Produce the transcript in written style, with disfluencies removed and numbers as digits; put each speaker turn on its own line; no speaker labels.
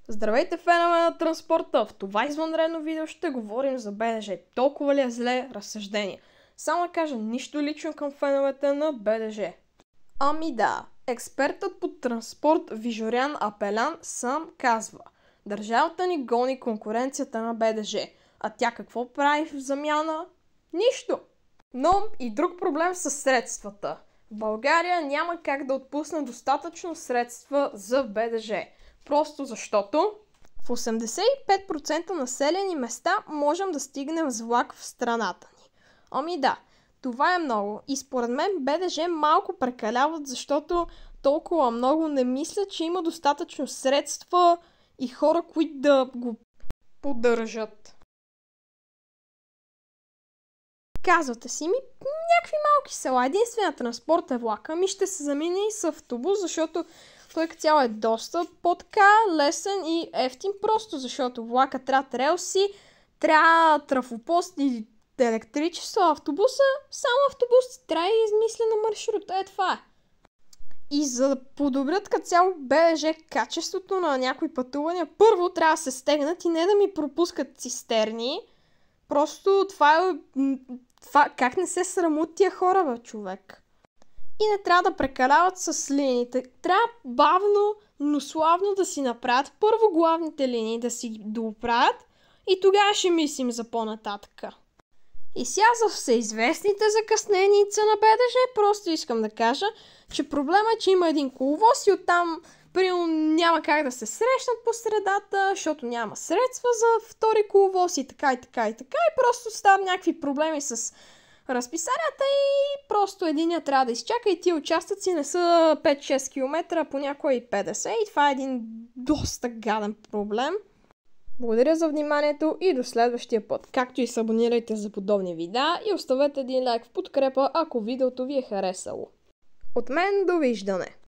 Здравейте, фенове на транспорта! В това извънредно видео ще говорим за БДЖ. Толкова ли е зле? Разсъждение. Само да кажа, нищо лично към феновете на БДЖ. Ами да, експертът по транспорт Вижорян Апелян сам казва: държавата ни гони конкуренцията на БДЖ. А тя какво прави в замяна? Нищо! Но и друг проблем са средствата. В България няма как да отпусне достатъчно средства за БДЖ. Просто защото в 85% населени места можем да стигнем с влак в страната ни. Ами да, това е много и според мен БДЖ малко прекаляват, защото толкова много не мисля, че има достатъчно средства и хора, които да го поддържат. Казвате си, някакви малки села, единственият транспорт е влака, ще се замине и с автобус, защото той като цяло е доста по-така лесен и ефтин, просто защото влака трябва релси, трябва трафопост и електричество, само автобус, трябва и измислена маршрута, това е. И за да подобрят като цяло БДЖ качеството на някои пътувания, първо трябва да се стегнат и не да ми пропускат цистерни. Просто това как не се срамут тия хора, бе, човек. И не трябва да прекаляват с линиите. Трябва бавно, но славно да си направят първо главните линии, да си доправят и тогава ще мислим за по-нататъка. И сега за всеизвестните закъсненица на БДЖ просто искам да кажа, че проблема е, че има един коловоз и оттам няма как да се срещнат по средата, защото няма средства за втори коловоз и така. И просто стават някакви проблеми с разписанията и просто единия трябва да изчака и тия участъци не са 5-6 км, а понякога и 50 и това е един доста гаден проблем. Благодаря за вниманието и до следващия път. Както и се абонирайте за подобни видеа и оставете един лайк в подкрепа, ако видеото ви е харесало. От мен довиждане!